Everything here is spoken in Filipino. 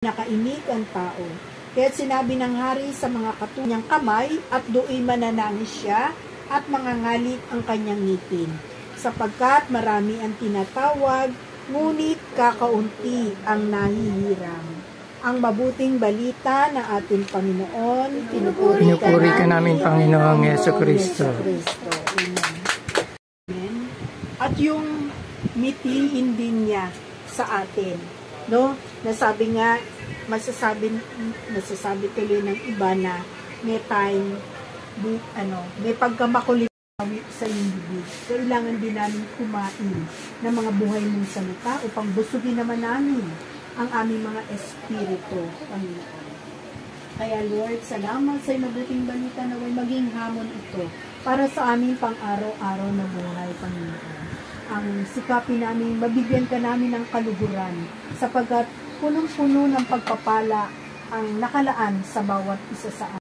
nakaimik ang tao. Kaya't sinabi ng hari sa mga katunyang kamay at do'y mananangis siya at mangangalit ang kanyang ngipin. Sapagkat marami ang tinatawag, ngunit kakaunti ang nahihiram. Ang mabuting balita na ating Panginoon, pinupuri ka namin, Panginoong Jesucristo. Amen. At yung mithiin din niya sa atin, no? Nasabi nga, masasabi tuloy ng iba na may time, may pagkamakulit sa bibig. Kailangan din namin kumain ng mga buhay ng salita upang busugin naman namin ang aming mga espiritu, Panginoon. Kaya Lord, salamat sa mabuting balita na may maging hamon ito para sa aming pang-araw-araw na buhay, Panginoon. Ang sikapin namin, mabigyan ka namin ng kaluguran sapagkat punong-puno ng pagpapala ang nakalaan sa bawat isa sa amin.